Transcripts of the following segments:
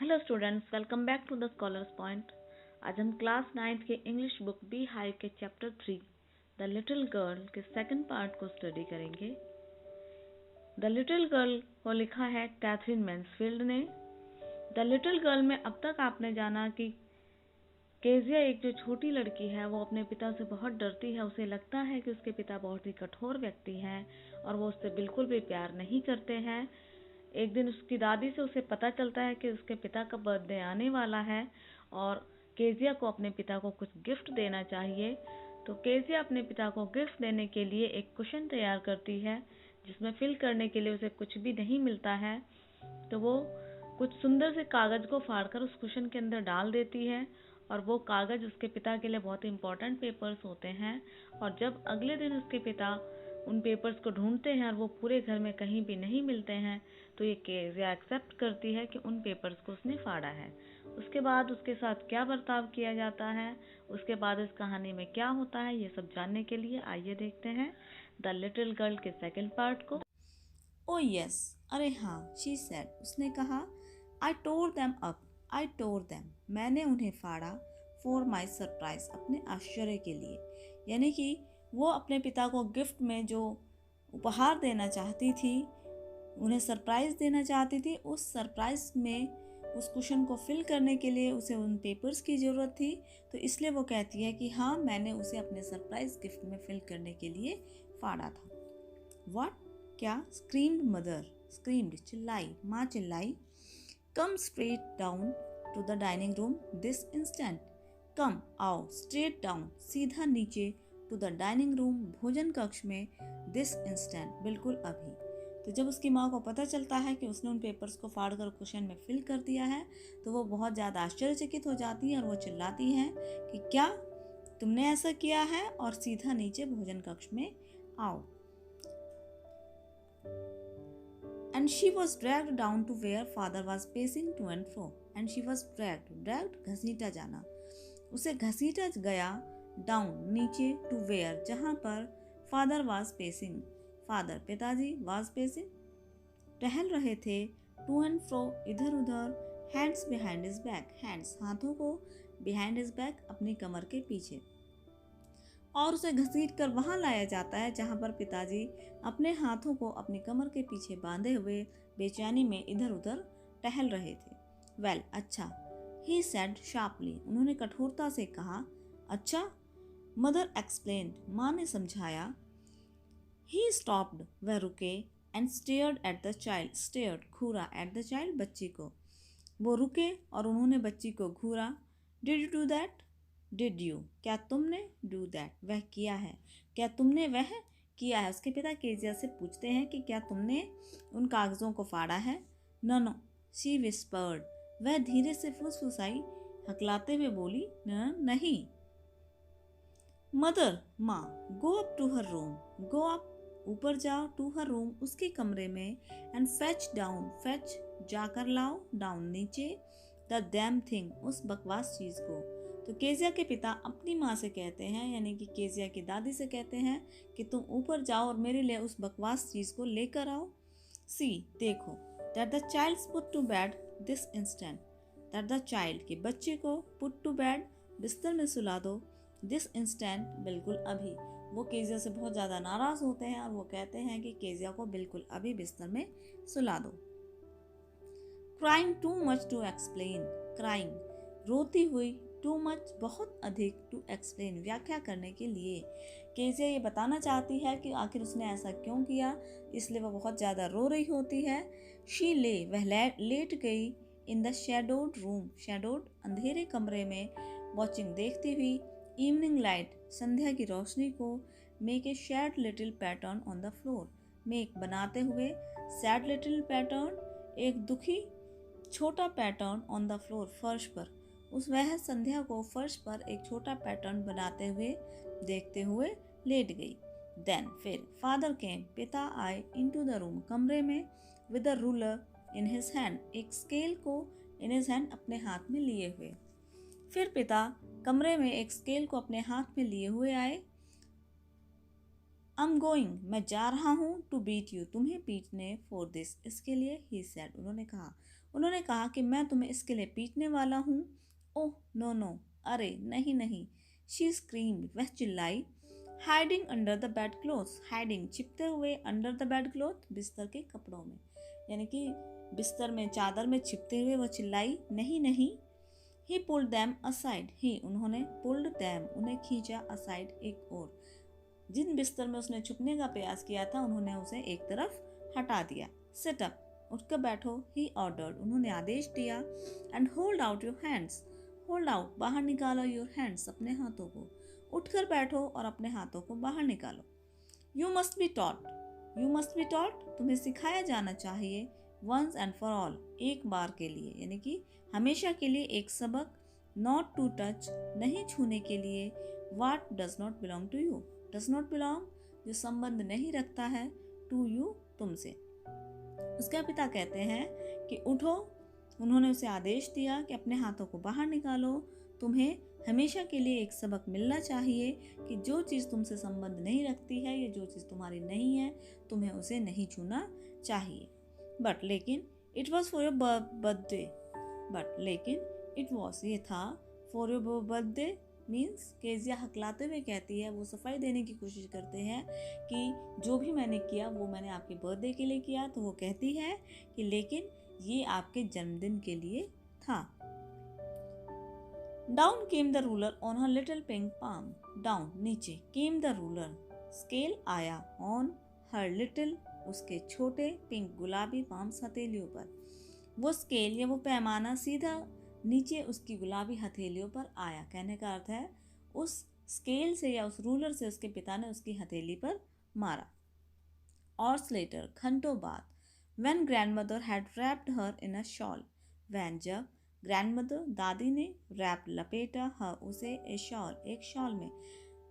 Hello students, welcome back to the Scholars Point. आज हम class 9 के इंग्लिश बुक बी हाइव के chapter 3 the little girl के second part को study करेंगे। द लिटिल गर्ल को लिखा है कैथरीन मैन्सफील्ड ने। द लिटिल गर्ल में अब तक आपने जाना कि केजिया एक जो छोटी लड़की है वो अपने पिता से बहुत डरती है। उसे लगता है कि उसके पिता बहुत ही कठोर व्यक्ति हैं और वो उससे बिल्कुल भी प्यार नहीं करते हैं। एक दिन उसकी दादी से उसे पता चलता है कि उसके पिता का बर्थडे आने वाला है और केजिया को अपने पिता को कुछ गिफ्ट देना चाहिए। तो केजिया अपने पिता को गिफ्ट देने के लिए एक कुशन तैयार करती है जिसमें फिल करने के लिए उसे कुछ भी नहीं मिलता है। तो वो कुछ सुंदर से कागज को फाड़कर उस कुशन के अंदर डाल देती है और वो कागज उसके पिता के लिए बहुत इंपॉर्टेंट पेपर्स होते हैं। और जब अगले दिन उसके पिता उन पेपर्स को ढूंढते हैं और वो पूरे घर में कहीं भी नहीं मिलते हैं, तो ये केजिया एक्सेप्ट करती है कि उन पेपर्स को उसने फाड़ा है। उसके बाद उसके साथ क्या बर्ताव किया जाता है, उसके बाद इस कहानी में क्या होता है, ये सब जानने के लिए आइए देखते हैं द लिटिल गर्ल के सेकंड पार्ट को। ओ यस, अरे हाँ, शी सेड, उसने कहा। आई टोर देम अप, आई टोर देम, मैंने उन्हें फाड़ा। फॉर माई सरप्राइज, अपने आश्चर्य के लिए। यानी कि वो अपने पिता को गिफ्ट में जो उपहार देना चाहती थी, उन्हें सरप्राइज देना चाहती थी। उस सरप्राइज में उस कुशन को फिल करने के लिए उसे उन पेपर्स की ज़रूरत थी। तो इसलिए वो कहती है कि हाँ, मैंने उसे अपने सरप्राइज गिफ्ट में फिल करने के लिए फाड़ा था। व्हाट, क्या? स्क्रीम्ड मदर, स्क्रीम्ड, चिल्लाई, माँ चिल्लाई। Come straight down to the dining room this instant, come, आओ, स्ट्रेट डाउन, सीधा नीचे, टू द डाइनिंग रूम, भोजन कक्ष में, दिस इंस्टेंट, बिल्कुल अभी। तो जब उसकी माँ को पता चलता है कि उसने उन पेपर्स को फाड़ कर कुशन में फिल कर दिया है, तो वो बहुत ज़्यादा आश्चर्यचकित हो जाती है और वो चिल्लाती हैं कि क्या तुमने ऐसा किया है, और सीधा नीचे भोजन कक्ष में आओ। And she was dragged down to where father was pacing to and fro. And she was dragged, घसीटा जाना, उसे घसीटा गया, डाउन, नीचे, टू वेयर, जहाँ पर फादर वाज पेसिंग, फादर, पिताजी, वाज पेसिंग, टहल रहे थे, टू एंड फ्रो, इधर उधर, hands behind his back, hands, हाथों को, बिहाइंड हिज बैक, अपनी कमर के पीछे, और उसे घसीट कर वहां लाया जाता है जहां पर पिताजी अपने हाथों को अपनी कमर के पीछे बांधे हुए बेचैनी में इधर उधर टहल रहे थे। वेल, अच्छा, ही सेड शार्पली, उन्होंने कठोरता से कहा। अच्छा, मदर एक्सप्लेन्ड, माँ ने समझाया। ही स्टॉप्ड, वह रुके, and stared at the child, stared, घूरा, एट द चाइल्ड, बच्ची को, वो रुके और उन्होंने बच्ची को घूरा। Did you do that, did you, क्या तुमने, डू दैट, वह किया है, क्या तुमने वह किया है। उसके पिता केजिया से पूछते हैं कि क्या तुमने उन कागजों को फाड़ा है। नो नो, शी विस्पर्ड, वह धीरे से फुसफुसाई, हकलाते हुए बोली, न, नहीं। मदर, माँ, go up to her room, go up, ऊपर जाओ, टू हर रूम, उसके कमरे में, एंड फेच डाउन, फेच, जाकर लाओ, डाउन, नीचे, द डैम थिंग, उस बकवास चीज को। तो केजिया के पिता अपनी माँ से कहते हैं, यानी कि केजिया की दादी से कहते हैं कि तुम ऊपर जाओ और मेरे लिए उस बकवास चीज को लेकर आओ। सी, देखो, that the child put to bed this instant, that the child, के बच्चे को, पुट टू बेड, बिस्तर में सुला दो, दिस इंस्टेंट, बिल्कुल अभी। वो केजिया से बहुत ज़्यादा नाराज़ होते हैं और वो कहते हैं कि केजिया को बिल्कुल अभी बिस्तर में सुला दो। Crying too much to explain, crying, रोती हुई, टू मच, बहुत अधिक, टू एक्सप्लेन, व्याख्या करने के लिए। केजिया ये बताना चाहती है कि आखिर उसने ऐसा क्यों किया, इसलिए वह बहुत ज़्यादा रो रही होती है। शी ले, वह लेट गई, in the shadowed room, shadowed, अंधेरे कमरे में, वॉचिंग, देखती हुई, इवनिंग लाइट, संध्या की रोशनी को, make a sad little pattern on the floor, make, बनाते हुए, सैड लिटिल पैटर्न, एक दुखी छोटा पैटर्न, ऑन द फ्लोर, फर्श पर, उस वह संध्या को फर्श पर एक छोटा पैटर्न बनाते हुए, देखते हुए लेट गई। देन, फिर, फादर केम, पिता आए, इनटू द रूम, कमरे में, with a ruler in his hand, एक स्केल को, इन हिज हैंड, अपने हाथ में लिए हुए। फिर पिता कमरे में एक स्केल को अपने हाथ में लिए हुए आए। I'm गोइंग, मैं जा रहा हूँ, टू बीट यू, तुम्हें पीटने, फॉर दिस, इसके लिए, ही सेड, उन्होंने कहा। उन्होंने कहा कि मैं तुम्हें इसके लिए पीटने वाला हूँ। ओह नो नो, अरे नहीं नहीं, शी स्क्रीम्ड, वह चिल्लाई। Hiding under the bedclothes, hiding छिपते हुए, अंडर द बेड क्लोथ बिस्तर के कपड़ों में, यानी कि बिस्तर में चादर में छिपते हुए वह चिल्लाई, नहीं नहीं। ही पुल्ड दैम असाइड, ही उन्होंने, पुल्ड दैम उन्हें खींचा, असाइड एक और, जिन बिस्तर में उसने छुपने का प्रयास किया था उन्होंने उसे एक तरफ हटा दिया। सिट अप, उठकर बैठो, ही ऑर्डर्ड उन्होंने आदेश दिया। And hold out your hands, hold out बाहर निकालो, योर हैंड्स अपने हाथों को, उठकर बैठो और अपने हाथों को बाहर निकालो। You must be taught, you must be taught तुम्हें सिखाया जाना चाहिए, वंस एंड फॉर ऑल एक बार के लिए, यानी कि हमेशा के लिए एक सबक, नॉट टू टच नहीं छूने के लिए, what does not belong to you, does not belong जो संबंध नहीं रखता है, टू यू तुमसे। उसके पिता कहते हैं कि उठो, उन्होंने उसे आदेश दिया कि अपने हाथों को बाहर निकालो, तुम्हें हमेशा के लिए एक सबक मिलना चाहिए कि जो चीज़ तुमसे संबंध नहीं रखती है या जो चीज़ तुम्हारी नहीं है तुम्हें उसे नहीं छूना चाहिए। बट लेकिन it was for your birthday, but लेकिन इट वॉज ये था, for your birthday means Kezia हकलाते हुए कहती है, वो सफाई देने की कोशिश करते हैं कि जो भी मैंने किया वो मैंने आपके बर्थडे के लिए किया, तो वो कहती है कि लेकिन ये आपके जन्मदिन के लिए था। Down came the ruler on her little pink palm, down नीचे, केम द रूलर स्केल आया, ऑन हर लिटिल उसके छोटे, पिंक गुलाबी पाम्स हथेलियों पर, वो स्केल या वो पैमाना सीधा नीचे उसकी गुलाबी हथेलियों पर आया। कहने का अर्थ है उस स्केल से या उस रूलर से उसके पिता ने उसकी हथेली पर मारा। Hours later, घंटों बाद, when grandmother had wrapped her in a shawl, when जब grandmother दादी ने wrap लपेटा her उसे a shawl एक शॉल में,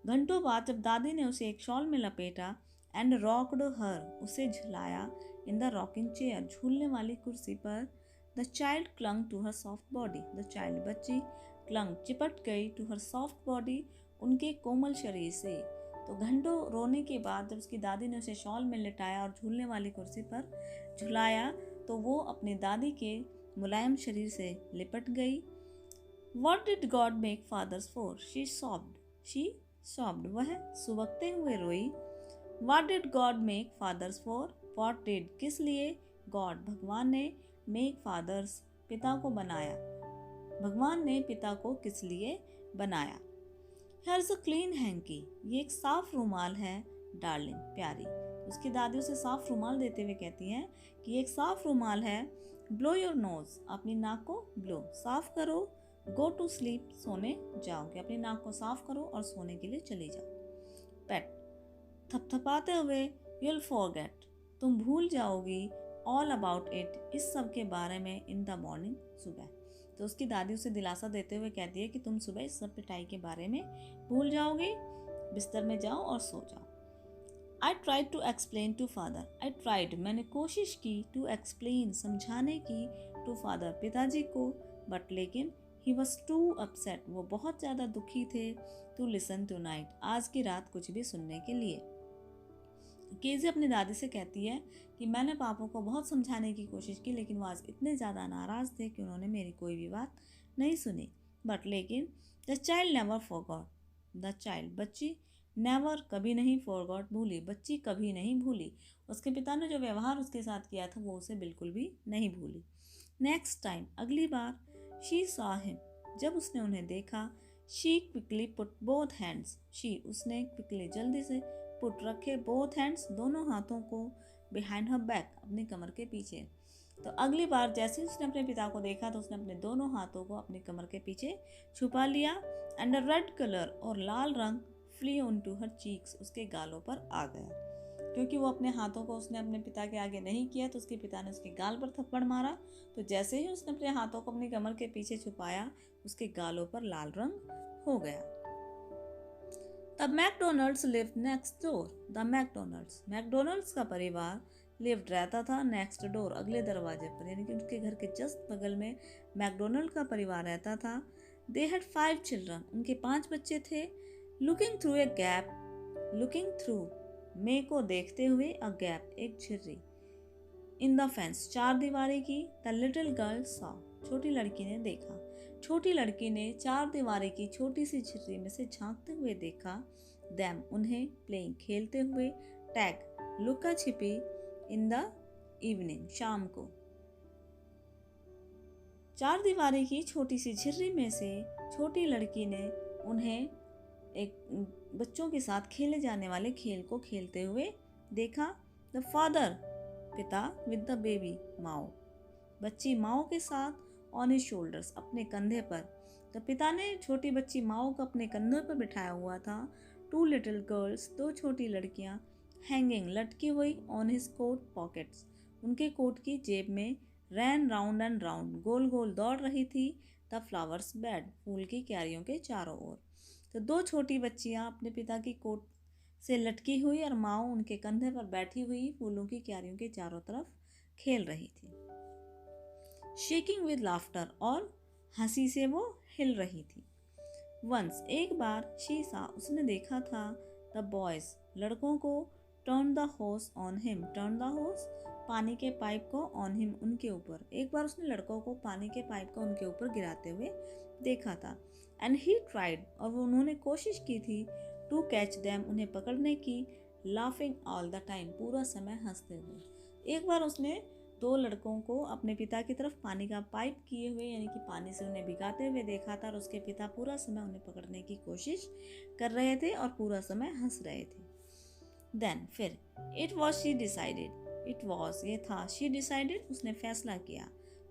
घंटों बाद जब दादी ने उसे एक शॉल में लपेटा, and rocked her उसे झुलाया, in the rocking chair झूलने वाली कुर्सी पर, the child clung to her soft body, the child बच्ची clung चिपट गई to her soft body उनके कोमल शरीर से। तो घंटों रोने के बाद जब उसकी दादी ने उसे शॉल में लिटाया और झूलने वाली कुर्सी पर झुलाया तो वो अपनी दादी के मुलायम शरीर से लिपट गई। What did God make fathers for? She sobbed. She sobbed. वह सुबकते हुए रोई। What did God make fathers for? What did किस लिए? God भगवान ने make fathers पिता को बनाया। भगवान ने पिता को किस लिए बनाया। Here's a clean hanky. ये एक साफ रुमाल है, डार्लिंग प्यारी। उसकी दादी उसे साफ रुमाल देते हुए कहती हैं कि ये एक साफ रुमाल है। Blow your nose. अपनी नाक को blow साफ करो। Go to sleep. सोने जाओ, कि अपनी नाक को साफ करो और सोने के लिए चली जाओ। Pet. थपथपाते हुए, You'll forget. तुम भूल जाओगी, all about it. इस सब के बारे में, in the morning. सुबह। तो उसकी दादी उसे दिलासा देते हुए कहती है कि तुम सुबह इस सब पिटाई के बारे में भूल जाओगे, बिस्तर में जाओ और सो जाओ। I tried to explain to father. I tried मैंने कोशिश की, to explain समझाने की, to father पिताजी को, but लेकिन he was too upset वो बहुत ज़्यादा दुखी थे, to listen tonight आज की रात कुछ भी सुनने के लिए। केजी अपनी दादी से कहती है कि मैंने पापा को बहुत समझाने की कोशिश की लेकिन वो आज इतने ज़्यादा नाराज़ थे कि उन्होंने मेरी कोई भी बात नहीं सुनी। बट लेकिन the child never forgot, the child बच्ची, नेवर कभी नहीं, फॉरगॉट भूली, बच्ची कभी नहीं भूली। उसके पिता ने जो व्यवहार उसके साथ किया था वो उसे बिल्कुल भी नहीं भूली। नेक्स्ट टाइम अगली बार, शी सॉ हिम जब उसने उन्हें देखा, she quickly put both hands, she उसने क्विकली जल्दी से, पुट रखे, बोथ हैंड्स दोनों हाथों को, बिहाइंड हर बैक अपनी कमर के पीछे। तो अगली बार जैसे उसने अपने पिता को देखा तो उसने अपने दोनों हाथों को अपनी कमर के पीछे छुपा लिया। एंड अ रेड कलर और लाल रंग flew on to her cheeks उसके गालों पर आ गया। क्योंकि वो अपने हाथों को उसने अपने पिता के आगे नहीं किया तो उसके पिता ने उसके गाल पर थप्पड़ मारा। तो जैसे ही उसने अपने हाथों को अपनी कमर के पीछे छुपाया उसके गालों पर लाल रंग हो गया। The McDonald's lived next door. The McDonald's का परिवार lived रहता था next door अगले दरवाजे पर, यानी कि उसके घर के जस्ट बगल में मैकडोनल्ड का परिवार रहता था। They had 5 children. उनके 5 बच्चे थे। Looking through a gap, looking through में को देखते हुए, a gap एक झिर्री, इन द फेंस, चार दीवारी की। द लिटिल गर्ल सॉ, छोटी लड़की ने देखा। छोटी लड़की ने चार दीवारी की छोटी सी झिर्री में से झांकते हुए देखा। देम, उन्हें। प्लेइंग, खेलते हुए। टैग, लुका छिपी। इन द इवनिंग, शाम को। चार दीवारी की छोटी सी झिर्री में से छोटी लड़की ने उन्हें एक बच्चों के साथ खेले जाने वाले खेल को खेलते हुए देखा। द फादर, पिता। विद द बेबी, माओ, बच्ची माओ के साथ। ऑन हिज शोल्डर्स, अपने कंधे पर। तो पिता ने छोटी बच्ची माओ को अपने कंधे पर बिठाया हुआ था। टू लिटिल गर्ल्स, दो छोटी लड़कियां। हैंगिंग, लटकी हुई। ऑन हिज कोट पॉकेट्स, उनके कोट की जेब में। रैन राउंड एंड राउंड, गोल गोल दौड़ रही थी। द फ्लावर्स बेड, फूल की क्यारियों के चारों ओर। तो दो छोटी बच्चियां अपने पिता की कोट से लटकी हुई और माँ उनके कंधे पर बैठी हुई फूलों की क्यारियों के चारों तरफ खेल रही थी। शेकिंग विद लाफ्टर, और हंसी से वो हिल रही थी। वंस, एक बार। शी सा, उसने देखा था। द बॉयज, लड़कों को। टर्न द होस ऑन हिम, टर्न द होस, पानी के पाइप को। ऑन हिम, उनके ऊपर। एक बार उसने लड़कों को पानी के पाइप को उनके ऊपर गिराते हुए देखा था। एंड ही ट्राइड, और वो उन्होंने कोशिश की थी। टू कैच देम, उन्हें पकड़ने की। लाफिंग ऑल द टाइम, पूरा समय हंसते हुए। एक बार उसने दो लड़कों को अपने पिता की तरफ पानी का पाइप किए हुए, यानी कि पानी से उन्हें भिगाते हुए देखा था, और उसके पिता पूरा समय उन्हें पकड़ने की कोशिश कर रहे थे और पूरा समय हंस रहे थे। देन, फिर। It was, she decided, it was, ये था। शी डिसाइडेड, उसने फैसला किया।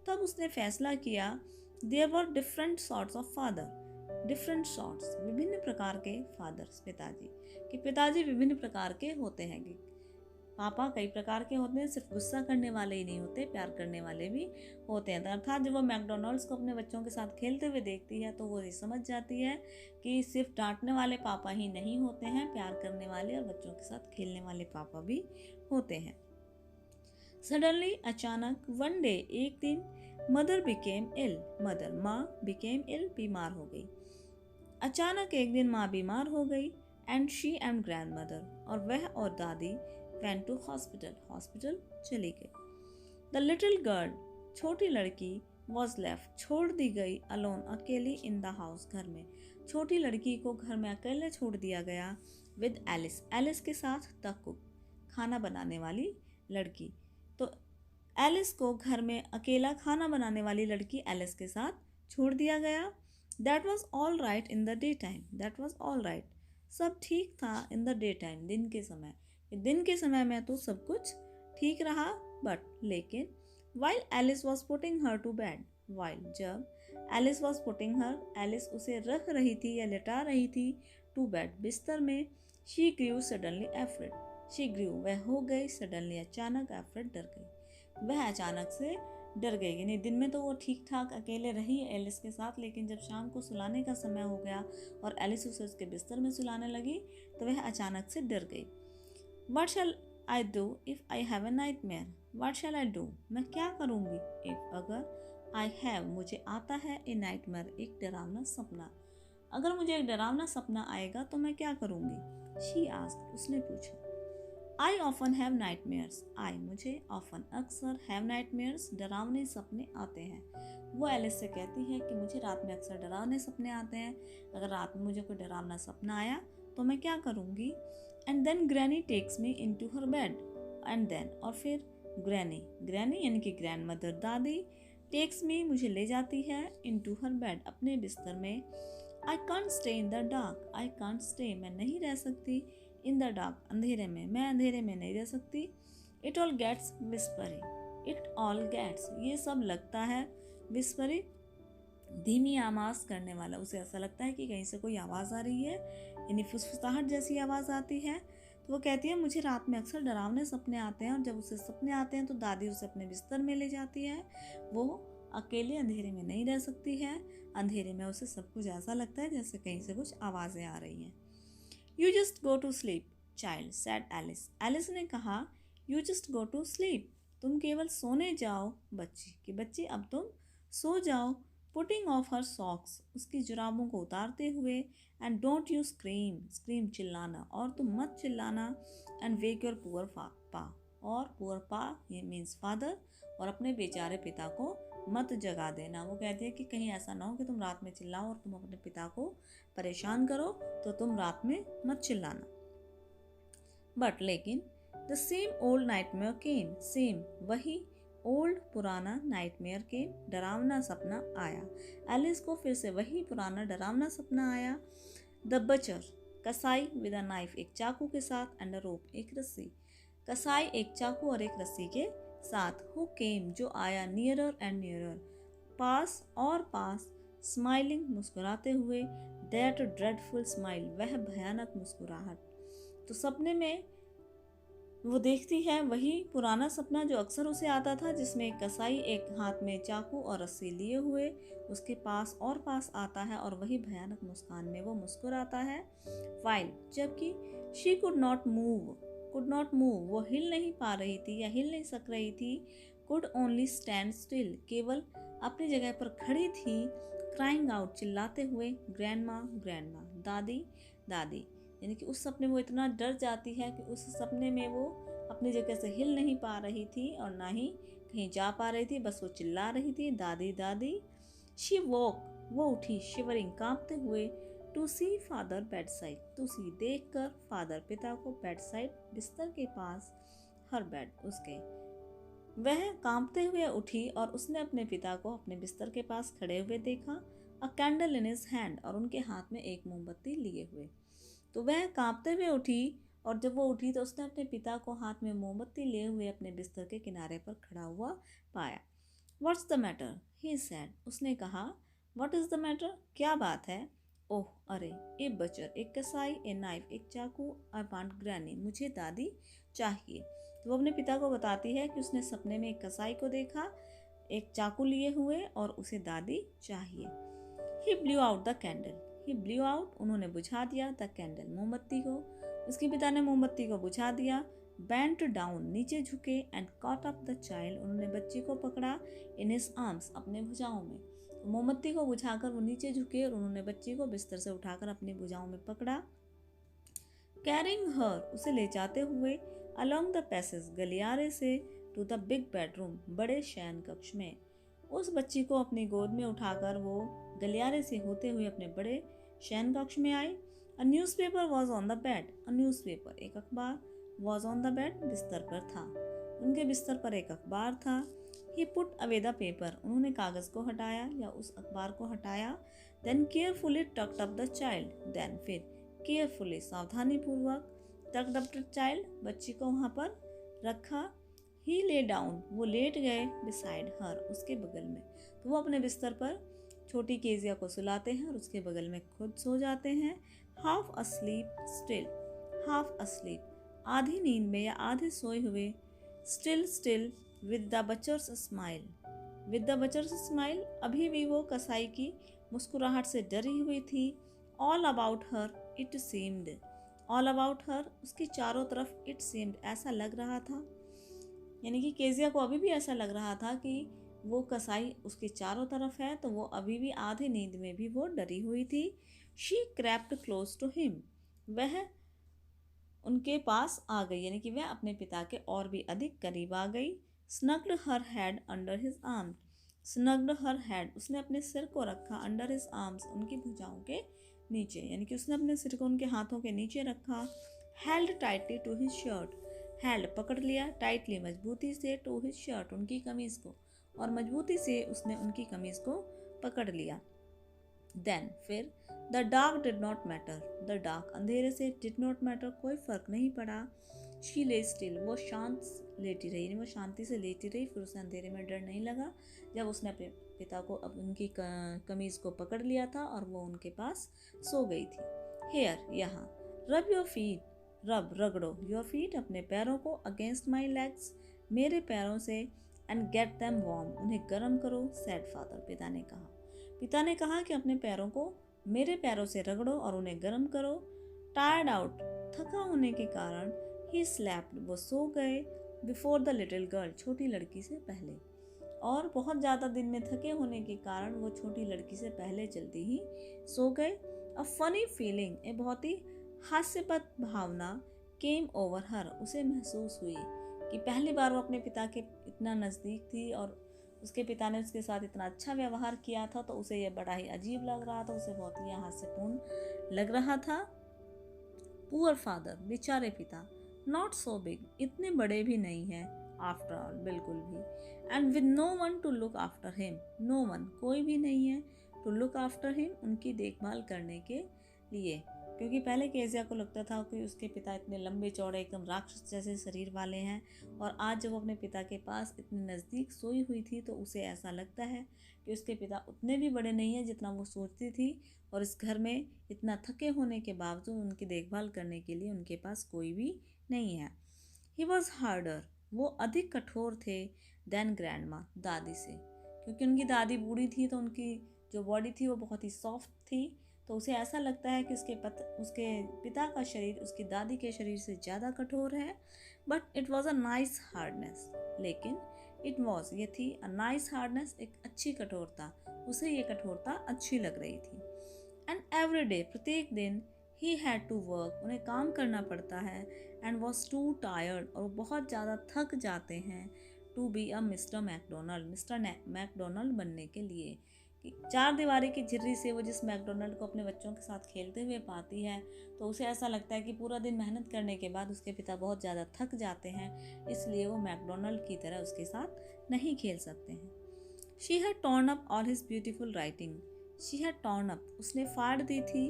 तब उसने फैसला किया। There were different sorts of father, different sorts, विभिन्न प्रकार के फादर्स, पिताजी। कि पिताजी विभिन्न प्रकार के होते हैं। कि पापा कई प्रकार के होते हैं, सिर्फ गुस्सा करने वाले ही नहीं होते, प्यार करने वाले भी होते हैं। अर्थात जब वो मैकडोनल्ड्स को अपने बच्चों के साथ खेलते हुए देखती है तो वो ये समझ जाती है कि सिर्फ डांटने वाले पापा ही नहीं होते हैं, प्यार करने वाले और बच्चों के साथ खेलने वाले पापा भी होते हैं। सडनली, अचानक। वन डे, एक दिन। मदर बिकेम इल, मदर, माँ। बिकेम इल, बीमार हो गई। अचानक एक दिन माँ बीमार हो गई। And she and grand mother, और वह और दादी। went to hospital, हॉस्पिटल चली गई। The little girl, छोटी लड़की। was left, छोड़ दी गई। alone, अकेली। in the house, घर में। छोटी लड़की को घर में अकेले छोड़ दिया गया। with Alice, एलिस के साथ। the cook, खाना बनाने वाली लड़की। तो एलिस को घर में अकेला खाना बनाने वाली लड़की एलिस के साथ छोड़ दिया गया। That was all right in the daytime, that was all right, सब ठीक था। in the daytime, दिन के समय। दिन के समय में तो सब कुछ ठीक रहा। बट, लेकिन। while Alice was putting her to bed, while, जब। Alice was putting her, Alice उसे रख रही थी या लेटा रही थी। to bed, बिस्तर में। she grew suddenly afraid, she grew, वह हो गई। suddenly, अचानक। afraid, डर गई, वह अचानक से डर गई। यानी दिन में तो वो ठीक ठाक अकेले रही एलिस के साथ, लेकिन जब शाम को सुलाने का समय हो गया और एलिस उसे उसके बिस्तर में सुलाने लगी तो वह अचानक से डर गई। What shall I do if I have a nightmare? What shall I do? मैं क्या करूँगी? If, अगर। I have, मुझे आता है। a nightmare, एक डरावना सपना। अगर मुझे एक डरावना सपना आएगा तो मैं क्या करूँगी? She asked, उसने पूछा। I often have nightmares. I, मुझे। often, अक्सर। have nightmares, डरावने सपने आते हैं। वो एलिस से कहती है कि मुझे रात में अक्सर डरावने सपने आते हैं। अगर रात में मुझे कोई डरावना सपना आया तो मैं क्या करूँगी? And then Granny takes me into her bed. And then, और फिर। Granny, Granny यानी कि grandmother, दादी। takes me, मुझे ले जाती है। into her bed, अपने बिस्तर में। I can't stay in the dark. I can't stay, मैं नहीं रह सकती। in the dark, अंधेरे में, मैं अंधेरे में नहीं रह सकती। It all gets whispery. It all gets, ये सब लगता है। whispery, धीमी आवाज़ करने वाला। उसे ऐसा लगता है कि कहीं से कोई आवाज़ आ रही है, यानी फुसफुसाहट जैसी आवाज़ आती है। तो वो कहती है मुझे रात में अक्सर डरावने सपने आते हैं, और जब उसे सपने आते हैं तो दादी उसे अपने बिस्तर में ले जाती है। वो अकेले अंधेरे में नहीं रह सकती है। अंधेरे में उसे सब कुछ ऐसा लगता है जैसे कहीं से कुछ आवाज़ें आ रही हैं। You just go to sleep child, said Alice, Alice ने कहा। You just go to sleep, तुम केवल सोने जाओ बच्ची, कि बच्ची अब तुम सो जाओ। पुटिंग ऑफ हर सॉक्स, उसकी जुराबों को उतारते हुए। And don't you scream, scream चिल्लाना, और तुम मत चिल्लाना। एंड वेक योर पुअर पा, और पुअर पा ये मीन्स फादर, और अपने बेचारे पिता को मत जगा देना। वो कहते हैं कि कहीं ऐसा ना हो कि तुम रात में चिल्लाओ और तुम अपने पिता को परेशान करो, तो तुम रात में मत चिल्लाना। बट लेकिन the same old nightmare came, same वही ओल्ड पुराना नाइटमेयर केम, डरावना सपना आया। एलिस को फिर से वही पुराना डरावना सपना आया। द बचर, कसाई विद अ नाइफ, एक चाकू के साथ, एंड अ रोप, एक रस्सी। कसाई एक चाकू और एक रस्सी के साथ। हु केम, जो आया, नियरर एंड नियरर, पास और पास, स्माइलिंग, मुस्कुराते हुए, दैट ड्रेडफुल स्माइल, वह भयानक मुस्कुराहट। तो सपने में वो देखती है वही पुराना सपना जो अक्सर उसे आता था, जिसमें एक कसाई एक हाथ में चाकू और रस्सी लिए हुए उसके पास और पास आता है और वही भयानक मुस्कान में वो मुस्कुराता है। वाइल, जबकि शी कुड नॉट मूव, वो हिल नहीं पा रही थी या हिल नहीं सक रही थी। कुड ओनली स्टैंड स्टिल, केवल अपनी जगह पर खड़ी थी। क्राइंग आउट, चिल्लाते हुए, ग्रैंडमा, दादी, दादी। यानी कि उस सपने में वो इतना डर जाती है कि उस सपने में वो अपनी जगह से हिल नहीं पा रही थी और ना ही कहीं जा पा रही थी, बस वो चिल्ला रही थी, दादी दादी। शी वॉक, वो उठी, शिवरिंग, कांपते हुए, to see father bed side, to see, देख कर, फादर, पिता को, बेड साइड, बिस्तर के पास, हर बेड, उसके। वह कांपते हुए उठी और उसने अपने पिता को अपने बिस्तर के पास खड़े हुए देखा। अ कैंडल इन हिज हैंड, और उनके हाथ में एक मोमबत्ती लिए हुए। तो वह कांपते हुए उठी और जब वो उठी तो उसने अपने पिता को हाथ में मोमबत्ती लिए हुए अपने बिस्तर के किनारे पर खड़ा हुआ पाया। What's the matter, he said, उसने कहा। व्हाट इज द मैटर, क्या बात है। ओह, अरे, ए बचर, एक कसाई, ए नाइफ, एक चाकू, आई वांट ग्रैनी, मुझे दादी चाहिए। तो वो अपने पिता को बताती है कि उसने सपने में एक कसाई को देखा, एक चाकू लिए हुए, और उसे दादी चाहिए। He blew out the candle, he blew out, उन्होंने बुझा दिया, द कैंडल, मोमबत्ती को। उसके पिता ने मोमबत्ती को बुझा दिया। बेंट डाउन, नीचे झुके, and caught up the child, उन्होंने बच्ची को पकड़ा, इन हिज आर्म्स, अपने भुजाओं में। तो मोमबत्ती को बुझाकर वो नीचे झुके और उन्होंने बच्ची को बिस्तर से उठाकर अपनी भुजाओं में पकड़ा। कैरिंग हर, उसे ले जाते हुए, अलोंग द पैसेज, गलियारे से, टू द बिग बेडरूम, बड़े शयन कक्ष में। उस बच्ची को अपनी गोद में उठाकर वो गलियारे से होते हुए अपने बड़े शयन कक्ष में आई। A newspaper was on the bed, a newspaper, एक अखबार, वॉज ऑन द बेड, बिस्तर पर था, उनके बिस्तर पर एक अखबार था। He put away the paper, उन्होंने कागज को हटाया या उस अखबार को हटाया। Then carefully tucked up the child, then फिर केयरफुली, सावधानी पूर्वक, टक्ड अप द चाइल्ड, बच्ची को वहां पर रखा। ही ले डाउन, वो लेट गए, बिसाइड हर, उसके बगल में। तो वो अपने बिस्तर पर छोटी केजिया को सुलाते हैं और उसके बगल में खुद सो जाते हैं। Half asleep still, half asleep, आधी नींद में या आधे सोए हुए, still still, with the बचर्स smile, with the बचर्स smile, अभी भी वो कसाई की मुस्कुराहट से डरी हुई थी। All about her it seemed, all about her, उसकी चारों तरफ, इट सीम्ड, ऐसा लग रहा था, यानी कि केजिया को अभी भी ऐसा लग रहा था कि वो कसाई उसके चारों तरफ है, तो वो अभी भी आधे नींद में भी वो डरी हुई थी। She crept close to him, वह उनके पास आ गई, यानी कि वह अपने पिता के और भी अधिक करीब आ गई। Snuggled her head under his arm, snuggled her head, उसने अपने सिर को रखा, अंडर हिज आर्म्स, उनकी भुजाओं के नीचे, यानी कि उसने अपने सिर को उनके हाथों के नीचे रखा। Held tightly to his shirt, held, पकड़ लिया, टाइटली, मजबूती से, टू हिज शर्ट, उनकी कमीज को, और मजबूती से उसने उनकी कमीज को पकड़ लिया। देन फिर, the dark did not matter, the dark, अंधेरे से, डिड नॉट मैटर, कोई फर्क नहीं पड़ा। शी ले स्टिल, वो शांत लेटी रही, वो शांति से लेटी रही, फिर उसे अंधेरे में डर नहीं लगा जब उसने अपने पिता को अब उनकी कमीज को पकड़ लिया था और वो उनके पास सो गई थी। हेयर, यहाँ, रब योर फीट, रब, रगड़ो, योर फीट, अपने पैरों को, अगेंस्ट माई लेग्स, मेरे पैरों से, एंड गेट देम वार्म, उन्हें गर्म करो, सैड फादर, पिता ने कहा। पिता ने कहा कि अपने पैरों को मेरे पैरों से रगड़ो और उन्हें गर्म करो। टायर्ड आउट, थका होने के कारण, ही स्लैप्ड, वो सो गए, बिफोर द लिटिल गर्ल, छोटी लड़की से पहले, और बहुत ज़्यादा दिन में थके होने के कारण वो छोटी लड़की से पहले जल्दी ही सो गए। अ फनी फीलिंग, एक बहुत ही हास्यपद भावना, केम ओवर हर, उसे महसूस हुई, कि पहली बार वो अपने पिता के इतना नज़दीक थी और उसके पिता ने उसके साथ इतना अच्छा व्यवहार किया था, तो उसे ये बड़ा ही अजीब लग रहा था, उसे बहुत ही हास्यपूर्ण लग रहा था। पुअर फादर, बेचारे पिता, नॉट सो बिग, इतने बड़े भी नहीं है, आफ्टर ऑल, बिल्कुल भी, and with no one to look after him, no one, कोई भी नहीं है, टू लुक आफ्टर हिम, उनकी देखभाल करने के लिए। क्योंकि पहले केजिया को लगता था कि उसके पिता इतने लंबे चौड़े एकदम राक्षस जैसे शरीर वाले हैं, और आज जब वो अपने पिता के पास इतने नज़दीक सोई हुई थी तो उसे ऐसा लगता है कि उसके पिता उतने भी बड़े नहीं हैं जितना वो सोचती थी, और इस घर में इतना थके होने के बावजूद उनकी देखभाल करने के लिए उनके पास कोई भी नहीं है। ही वॉज हार्डर, वो अधिक कठोर थे देन ग्रैंडमा, दादी से, क्योंकि उनकी दादी बूढ़ी थी तो उनकी जो बॉडी थी वो बहुत ही सॉफ्ट थी, तो उसे ऐसा लगता है कि उसके पिता का शरीर उसकी दादी के शरीर से ज़्यादा कठोर है। But it was a nice hardness, लेकिन इट वॉज, ये थी अ नाइस हार्डनेस, एक अच्छी कठोरता, उसे ये कठोरता अच्छी लग रही थी। एंड एवरी डे, प्रत्येक दिन, ही हैड टू वर्क, उन्हें काम करना पड़ता है, एंड वॉज टू टायर्ड, और वो बहुत ज़्यादा थक जाते हैं, to be a Mr McDonald, Mr McDonald बनने के लिए। कि चार दीवारी की झिर्री से वो जिस मैकडोनल्ड को अपने बच्चों के साथ खेलते हुए पाती है, तो उसे ऐसा लगता है कि पूरा दिन मेहनत करने के बाद उसके पिता बहुत ज़्यादा थक जाते हैं, इसलिए वो मैकडोनल्ड की तरह उसके साथ नहीं खेल सकते हैं। She had torn up all his beautiful writing, she had torn up, उसने फाड़ दी थी,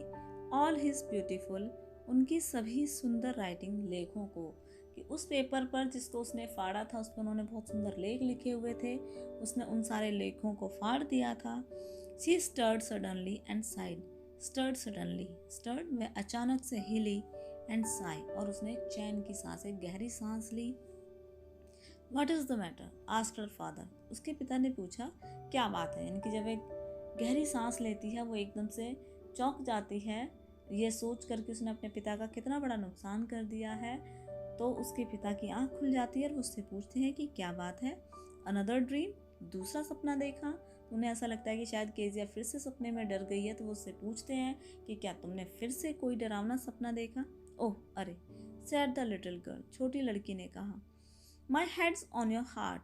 ऑल हिज ब्यूटीफुल, उनकी सभी सुंदर राइटिंग, लेखों को, कि उस पेपर पर जिसको उसने फाड़ा था उस पर उन्होंने बहुत सुंदर लेख लिखे हुए थे, उसने उन सारे लेखों को फाड़ दिया था। She stirred suddenly and sighed, stirred suddenly, stirred, वह अचानक से हिली, एंड साई, और उसने एक चैन की सांस, एक गहरी सांस ली। What is the matter, asked her father, उसके पिता ने पूछा क्या बात है, यानी कि जब एक गहरी सांस लेती है वो एकदम से चौंक जाती है, ये सोच कर कि उसने अपने पिता का कितना बड़ा नुकसान कर दिया है, तो उसके पिता की आंख खुल जाती है और वो उससे पूछते हैं कि क्या बात है। अनदर ड्रीम, दूसरा सपना देखा, तो उन्हें ऐसा लगता है कि शायद केजिया फिर से सपने में डर गई है, तो वो उससे पूछते हैं कि क्या तुमने फिर से कोई डरावना सपना देखा। ओह अरे, सैड द लिटिल गर्ल, छोटी लड़की ने कहा, माई हेड्स ऑन योर हार्ट,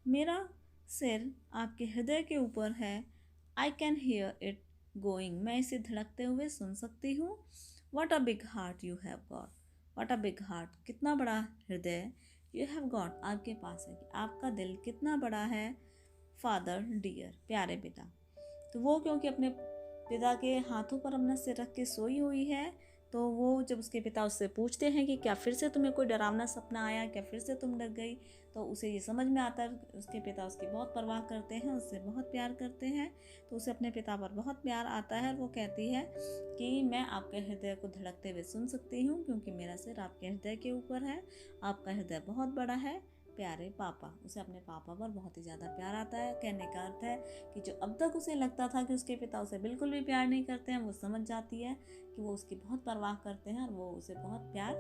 मेरा सिर आपके हृदय के ऊपर है, I can hear it going, मैं इसे धड़कते हुए सुन सकती हूँ। What a big heart you have got, what a big heart, कितना बड़ा हृदय, यू हैव गॉट, आपके पास है, कि आपका दिल कितना बड़ा है, फादर डियर, प्यारे पिता। तो वो क्योंकि अपने पिता के हाथों पर अपना सिर रख के सोई हुई है, तो वो जब उसके पिता उससे पूछते हैं कि क्या फिर से तुम्हें कोई डरावना सपना आया, क्या फिर से तुम डर गई, तो उसे ये समझ में आता है उसके पिता उसकी बहुत परवाह करते हैं, उससे बहुत प्यार करते हैं, तो उसे अपने पिता पर बहुत प्यार आता है, और वो कहती है कि मैं आपके हृदय को धड़कते हुए सुन सकती हूँ, क्योंकि मेरा सिर आपके हृदय के ऊपर है, आपका हृदय बहुत बड़ा है, प्यारे पापा। उसे अपने पापा पर बहुत ही ज़्यादा प्यार आता है। कहने का अर्थ है कि जो अब तक उसे लगता था कि उसके पिता उसे बिल्कुल भी प्यार नहीं करते हैं, वो समझ जाती है कि वो उसकी बहुत परवाह करते हैं और वो उसे बहुत प्यार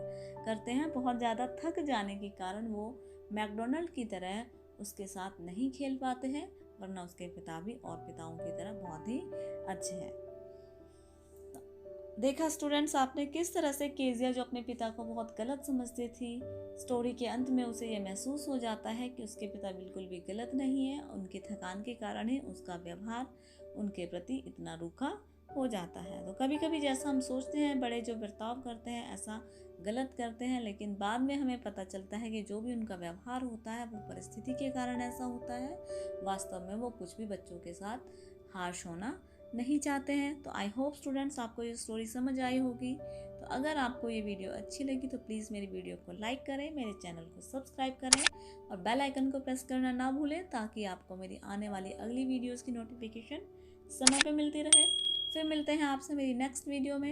करते हैं। बहुत ज़्यादा थक जाने के कारण वो मैकडोनल्ड की तरह उसके साथ नहीं खेल पाते हैं, वरना उसके पिता भी और पिताओं की तरह बहुत ही अच्छे हैं। देखा स्टूडेंट्स आपने किस तरह से केजिया जो अपने पिता को बहुत गलत समझती थी, स्टोरी के अंत में उसे ये महसूस हो जाता है कि उसके पिता बिल्कुल भी गलत नहीं है, उनकी थकान के कारण ही उसका व्यवहार उनके प्रति इतना रूखा हो जाता है। तो कभी कभी जैसा हम सोचते हैं बड़े जो बर्ताव करते हैं ऐसा गलत करते हैं, लेकिन बाद में हमें पता चलता है कि जो भी उनका व्यवहार होता है वो परिस्थिति के कारण ऐसा होता है, वास्तव में वो कुछ भी बच्चों के साथ हार्श होना नहीं चाहते हैं। तो आई होप स्टूडेंट्स आपको ये स्टोरी समझ आई होगी। तो अगर आपको ये वीडियो अच्छी लगी तो प्लीज़ मेरी वीडियो को लाइक करें, मेरे चैनल को सब्सक्राइब करें और बेल आइकन को प्रेस करना ना भूलें, ताकि आपको मेरी आने वाली अगली वीडियोस की नोटिफिकेशन समय पे मिलती रहे। फिर मिलते हैं आपसे मेरी नेक्स्ट वीडियो में।